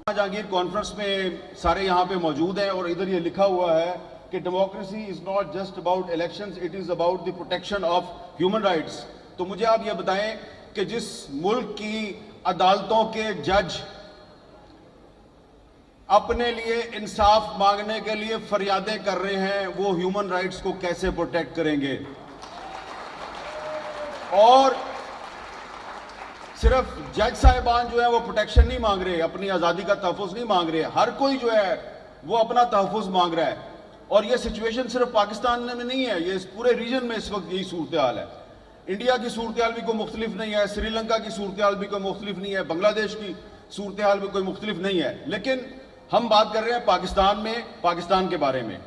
Jahangir conference में सारे यहाँ पे मौजूद हैं और इधर ये लिखा हुआ है कि democracy is not just about elections, it is about the protection of human rights. तो मुझे आप ये बताएं कि जिस मुल्क की अदालतों के जज अपने लिए इंसाफ मांगने के लिए फरियादें कर रहे हैं, वो ह्यूमन राइट्स को कैसे प्रोटेक्ट करेंगे? और सिर्फ जज साहिबान जो है वो प्रोटेक्शन नहीं मांग रहे, अपनी आज़ादी का तहफ़्फ़ुज़ नहीं मांग रहे, हर कोई जो है वो अपना तहफ़्फ़ुज़ मांग रहा है। और ये सिचुएशन सिर्फ पाकिस्तान में नहीं है, ये इस पूरे रीजन में इस वक्त यही सूरत हाल है। इंडिया की सूरत हाल भी कोई मुख्तलिफ नहीं है, श्रीलंका की सूरत हाल भी कोई मुख्तलिफ नहीं है, बांग्लादेश की सूरत हाल भी कोई मुख्तलिफ नहीं है। लेकिन हम बात कर रहे हैं पाकिस्तान में, पाकिस्तान के बारे में।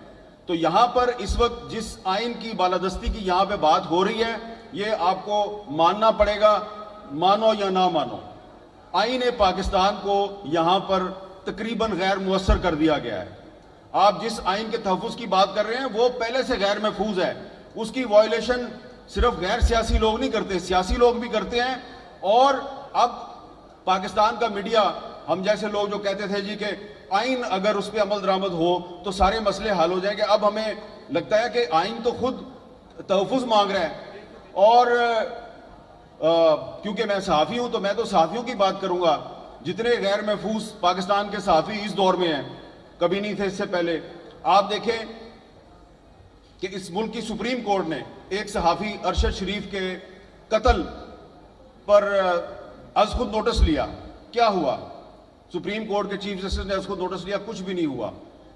तो यहाँ पर इस वक्त जिस आइन की बालादस्ती की यहाँ पे बात हो रही है, ये आपको मानना पड़ेगा, मानो या ना मानो। आइन पाकिस्तान को यहाँ पर तकरीबन गैर मुअस्सर कर दिया गया है। आप जिस आइन के तहफ़्फ़ुज़ की बात कर रहे हैं वो पहले से गैर महफूज है, उसकी वायलेशन सिर्फ गैर सियासी लोग नहीं करते, सियासी लोग भी करते हैं। और अब पाकिस्तान का मीडिया, हम जैसे लोग जो कहते थे जी कि आइन अगर उस पर अमल दरामद हो तो सारे मसले हल हो जाएंगे, अब हमें लगता है कि आइन तो खुद तहफ़्फ़ुज़ मांग रहा है। और क्योंकि मैं सहाफ़ी हूं तो मैं तो सहाफ़ियों की बात करूंगा। जितने गैर महफूज पाकिस्तान के सहाफ़ी इस दौर में हैं, कभी नहीं थे इससे पहले। आप देखें कि इस मुल्क की सुप्रीम कोर्ट ने एक सहाफ़ी अरशद शरीफ के कत्ल पर अज खुद नोटिस लिया। क्या हुआ? सुप्रीम कोर्ट के चीफ जस्टिस ने अज खुद नोटिस लिया, कुछ भी नहीं हुआ।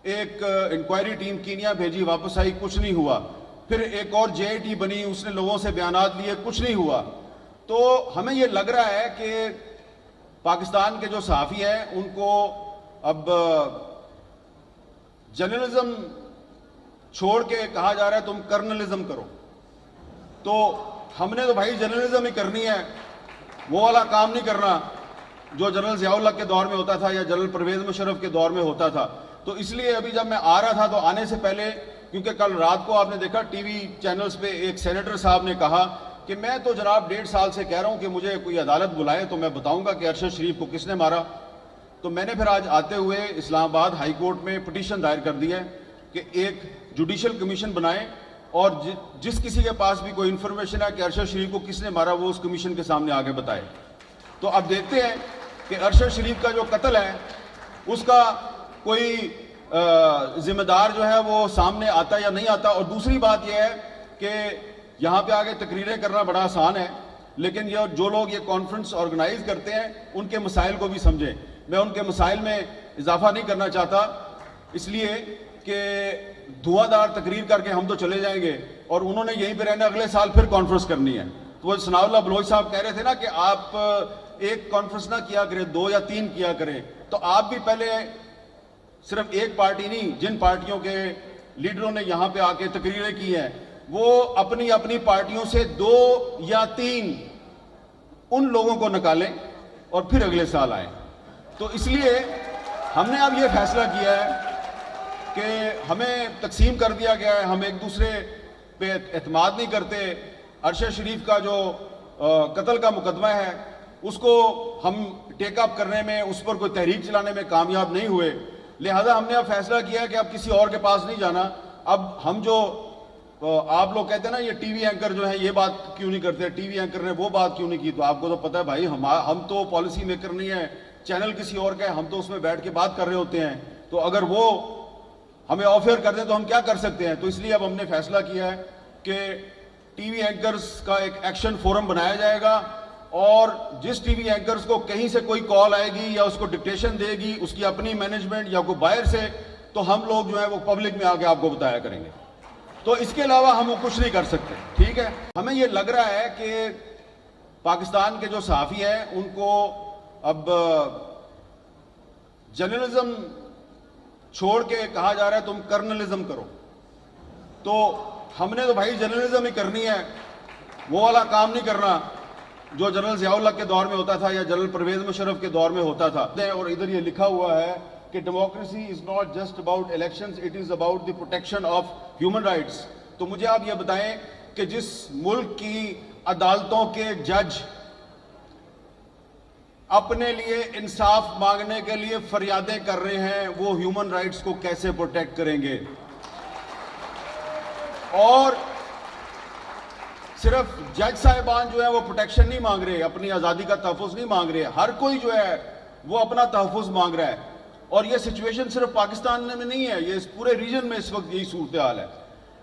एक इंक्वायरी टीम कीनिया भेजी, वापस आई, कुछ नहीं हुआ। फिर एक और JIT बनी, उसने लोगों से बयानात लिए, कुछ नहीं हुआ। तो हमें ये लग रहा है कि पाकिस्तान के जो सहाफ़ी हैं उनको अब जर्नलिज्म छोड़ के कहा जा रहा है तुम कर्नलिज्म करो। तो हमने तो भाई जर्नलिज्म ही करनी है, वो वाला काम नहीं करना जो जनरल ज़ियाउल हक के दौर में होता था या जनरल परवेज़ मुशर्रफ के दौर में होता था। तो इसलिए अभी जब मैं आ रहा था तो आने से पहले, क्योंकि कल रात को आपने देखा टीवी चैनल्स पे एक सेनेटर साहब ने कहा कि मैं तो जनाब 1.5 साल से कह रहा हूं कि मुझे कोई अदालत बुलाए तो मैं बताऊंगा कि अरशद शरीफ को किसने मारा। तो मैंने फिर आज आते हुए इस्लामाबाद हाई कोर्ट में पिटीशन दायर कर दी है कि एक जुडिशल कमीशन बनाएं और जिस किसी के पास भी कोई इंफॉर्मेशन है कि अरशद शरीफ को किसने मारा वो उस कमीशन के सामने आगे बताए। तो अब देखते हैं कि अरशद शरीफ का जो कत्ल है उसका कोई जिम्मेदार जो है वो सामने आता या नहीं आता। और दूसरी बात यह है कि यहाँ पे आगे तकरीरें करना बड़ा आसान है, लेकिन ये जो लोग ये कॉन्फ्रेंस ऑर्गेनाइज करते हैं उनके मसाइल को भी समझें। मैं उनके मसाइल में इजाफा नहीं करना चाहता, इसलिए कि धुआंधार तकरीर करके हम तो चले जाएंगे और उन्होंने यहीं पर रहना, अगले साल फिर कॉन्फ्रेंस करनी है। तो वो सनाउल्लाह बलोच साहब कह रहे थे ना कि आप एक कॉन्फ्रेंस ना किया करें, 2 या 3 किया करें। तो आप भी पहले सिर्फ एक पार्टी नहीं, जिन पार्टियों के लीडरों ने यहाँ पे आके तकरीरें की हैं वो अपनी अपनी पार्टियों से 2 या 3 उन लोगों को निकालें और फिर अगले साल आए। तो इसलिए हमने अब ये फैसला किया है कि हमें तकसीम कर दिया गया है, हम एक दूसरे पे एतमाद नहीं करते। अरशद शरीफ का जो कत्ल का मुकदमा है उसको हम टेकअप करने में, उस पर कोई तहरीक चलाने में कामयाब नहीं हुए, लिहाजा हमने अब फैसला किया कि अब किसी और के पास नहीं जाना। अब हम जो आप लोग कहते हैं ना ये टीवी एंकर जो है ये बात क्यों नहीं करते, टीवी एंकर ने वो बात क्यों नहीं की, तो आपको तो पता है भाई हम तो पॉलिसी मेकर नहीं है, चैनल किसी और का है, हम तो उसमें बैठ के बात कर रहे होते हैं। तो अगर वो हमें ऑफर कर दें तो हम क्या कर सकते हैं। तो इसलिए अब हमने फैसला किया है कि टीवी एंकर्स का एक एक्शन फोरम बनाया जाएगा और जिस टीवी एंकर्स को कहीं से कोई कॉल आएगी या उसको डिक्टेशन देगी उसकी अपनी मैनेजमेंट या कोई बाहर से, तो हम लोग जो है वो पब्लिक में आके आपको बताया करेंगे। तो इसके अलावा हम वो कुछ नहीं कर सकते, ठीक है। हमें ये लग रहा है कि पाकिस्तान के जो सहाफ़ी हैं उनको अब जर्नलिज्म छोड़ के कहा जा रहा है तुम कर्नलिज्म करो। तो हमने तो भाई जर्नलिज्म ही करनी है, वो वाला काम नहीं करना जो जनरल ज़ियाउल हक के दौर में होता था या जनरल परवेज़ मुशर्रफ के दौर में होता था। और इधर ये लिखा हुआ है कि democracy is not just about elections, it is about the protection of human rights. तो मुझे आप ये बताएं कि जिस मुल्क की अदालतों के जज अपने लिए इंसाफ मांगने के लिए फरियादें कर रहे हैं, वो ह्यूमन राइट्स को कैसे प्रोटेक्ट करेंगे? और सिर्फ जज साहिबान जो है वो प्रोटेक्शन नहीं मांग रहे, अपनी आज़ादी का तहफ़्फ़ुज़ नहीं मांग रहे, हर कोई जो है वो अपना तहफ़्फ़ुज़ मांग रहा है। और ये सिचुएशन सिर्फ पाकिस्तान में नहीं है, ये इस पूरे रीजन में इस वक्त यही सूरत हाल है।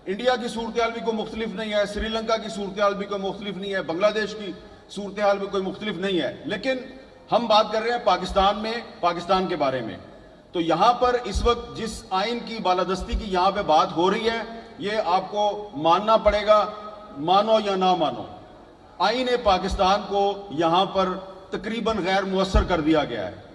इंडिया की सूरत हाल भी कोई मुख्तलिफ नहीं है, श्रीलंका की सूरत हाल भी कोई मुख्तलिफ नहीं है, बांग्लादेश की सूरत हाल भी कोई मुख्तलिफ नहीं है। लेकिन हम बात कर रहे हैं पाकिस्तान में, पाकिस्तान के बारे में। तो यहां पर इस वक्त जिस आइन की बालादस्ती की यहां पे बात हो रही है, ये आपको मानना पड़ेगा, मानो या ना मानो, आइन पाकिस्तान को यहां पर तकरीबन गैर मुअस्सर कर दिया गया है।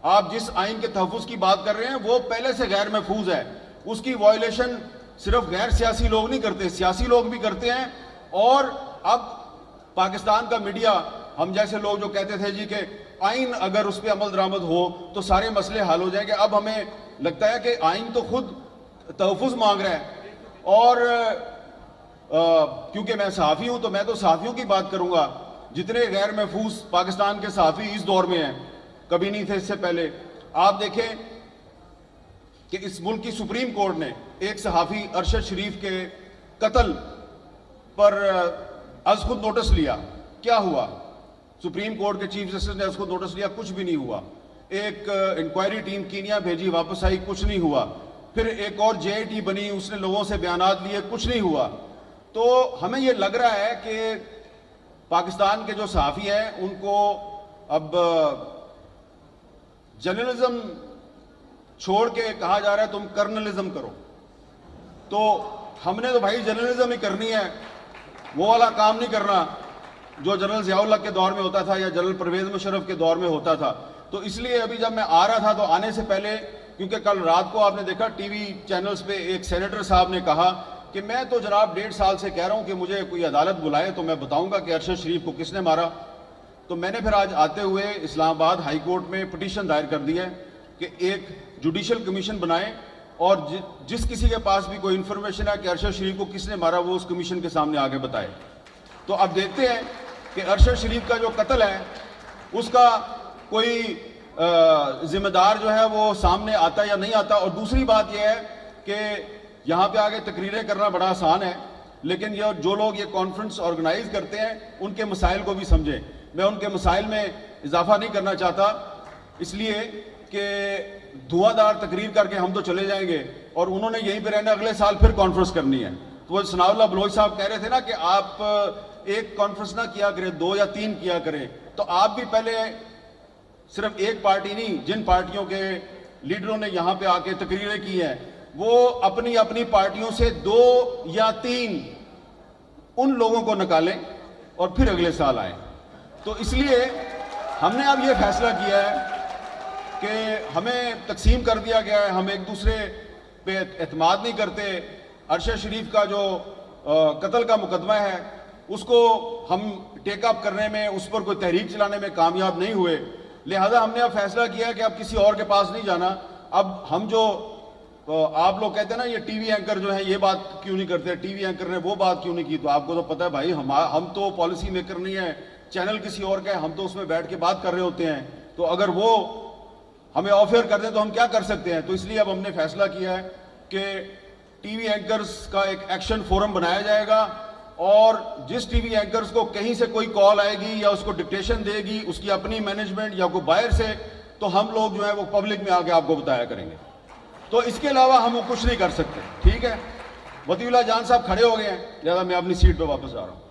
आप जिस आइन के तहफ़्फ़ुज़ की बात कर रहे हैं वो पहले से गैर महफूज है, उसकी वायलेशन सिर्फ गैर सियासी लोग नहीं करते, सियासी लोग भी करते हैं। और अब पाकिस्तान का मीडिया, हम जैसे लोग जो कहते थे जी कि आइन अगर उस पर अमल दरामद हो तो सारे मसले हल हो जाएंगे, अब हमें लगता है कि आइन तो खुद तहफ़्फ़ुज़ मांग रहा है। और क्योंकि मैं सहाफ़ी हूं तो मैं तो सहाफ़ियों की बात करूंगा। जितने गैर महफूज पाकिस्तान के सहाफ़ी इस दौर में हैं, कभी नहीं थे इससे पहले। आप देखें कि इस मुल्क की सुप्रीम कोर्ट ने एक सहाफ़ी अरशद शरीफ के कत्ल पर अज़ खुद नोटिस लिया। क्या हुआ? सुप्रीम कोर्ट के चीफ जस्टिस ने अज़ खुद नोटिस लिया, कुछ भी नहीं हुआ। एक इंक्वायरी टीम कीनिया भेजी, वापस आई, कुछ नहीं हुआ। फिर एक और JIT बनी, उसने लोगों से बयानात लिए, कुछ नहीं हुआ। तो हमें ये लग रहा है कि पाकिस्तान के जो सहाफ़ी हैं उनको अब जर्नलिज्म छोड़ के कहा जा रहा है तुम कर्नलिज्म करो। तो हमने तो भाई जर्नलिज्म ही करनी है, वो वाला काम नहीं करना जो जनरल ज़ियाउल हक के दौर में होता था या जनरल परवेज़ मुशर्रफ के दौर में होता था। तो इसलिए अभी जब मैं आ रहा था तो आने से पहले, क्योंकि कल रात को आपने देखा टीवी चैनल्स पे एक सेनेटर साहब ने कहा कि मैं तो जनाब 1.5 साल से कह रहा हूं कि मुझे कोई अदालत बुलाए तो मैं बताऊंगा कि अरशद शरीफ को किसने मारा। तो मैंने फिर आज आते हुए इस्लामाबाद हाई कोर्ट में पिटीशन दायर कर दी है कि एक जुडिशल कमीशन बनाएं और जिस किसी के पास भी कोई इंफॉर्मेशन है कि अरशद शरीफ को किसने मारा वो उस कमीशन के सामने आगे बताए। तो अब देखते हैं कि अरशद शरीफ का जो कत्ल है उसका कोई जिम्मेदार जो है वो सामने आता या नहीं आता। और दूसरी बात यह है कि यहाँ पे आगे तकरीरें करना बड़ा आसान है, लेकिन ये जो लोग ये कॉन्फ्रेंस ऑर्गेनाइज करते हैं उनके मसाइल को भी समझें। मैं उनके मसाइल में इजाफा नहीं करना चाहता, इसलिए कि धुआंधार तकरीर करके हम तो चले जाएंगे और उन्होंने यहीं पे रहना, अगले साल फिर कॉन्फ्रेंस करनी है। तो वो सनाउल्लाह बलोच साहब कह रहे थे ना कि आप एक कॉन्फ्रेंस ना किया करें, 2 या 3 किया करें। तो आप भी पहले सिर्फ एक पार्टी नहीं, जिन पार्टियों के लीडरों ने यहाँ पे आके तकरीरें की हैं वो अपनी अपनी पार्टियों से 2 या 3 उन लोगों को निकालें और फिर अगले साल आए। तो इसलिए हमने अब ये फैसला किया है कि हमें तकसीम कर दिया गया है, हम एक दूसरे पे एतमाद नहीं करते। अरशद शरीफ का जो कत्ल का मुकदमा है उसको हम टेकअप करने में, उस पर कोई तहरीक चलाने में कामयाब नहीं हुए, लिहाजा हमने अब फैसला किया है कि अब किसी और के पास नहीं जाना। अब हम जो आप लोग कहते हैं ना ये टीवी एंकर जो है ये बात क्यों नहीं करते, टीवी एंकर ने वो बात क्यों नहीं की, तो आपको तो पता है भाई हम तो पॉलिसी मेकर नहीं है, चैनल किसी और का है, हम तो उसमें बैठ के बात कर रहे होते हैं। तो अगर वो हमें ऑफर कर दें तो हम क्या कर सकते हैं। तो इसलिए अब हमने फैसला किया है कि टीवी एंकर्स का एक एक्शन फोरम बनाया जाएगा और जिस टीवी एंकर्स को कहीं से कोई कॉल आएगी या उसको डिक्टेशन देगी उसकी अपनी मैनेजमेंट या कोई बाहर से, तो हम लोग जो है वो पब्लिक में आके आपको बताया करेंगे। तो इसके अलावा हम कुछ नहीं कर सकते। ठीक है, वतीउल्लाह जान साहब खड़े हो गए हैं, लिहाजा मैं अपनी सीट पर वापस जा रहा हूँ।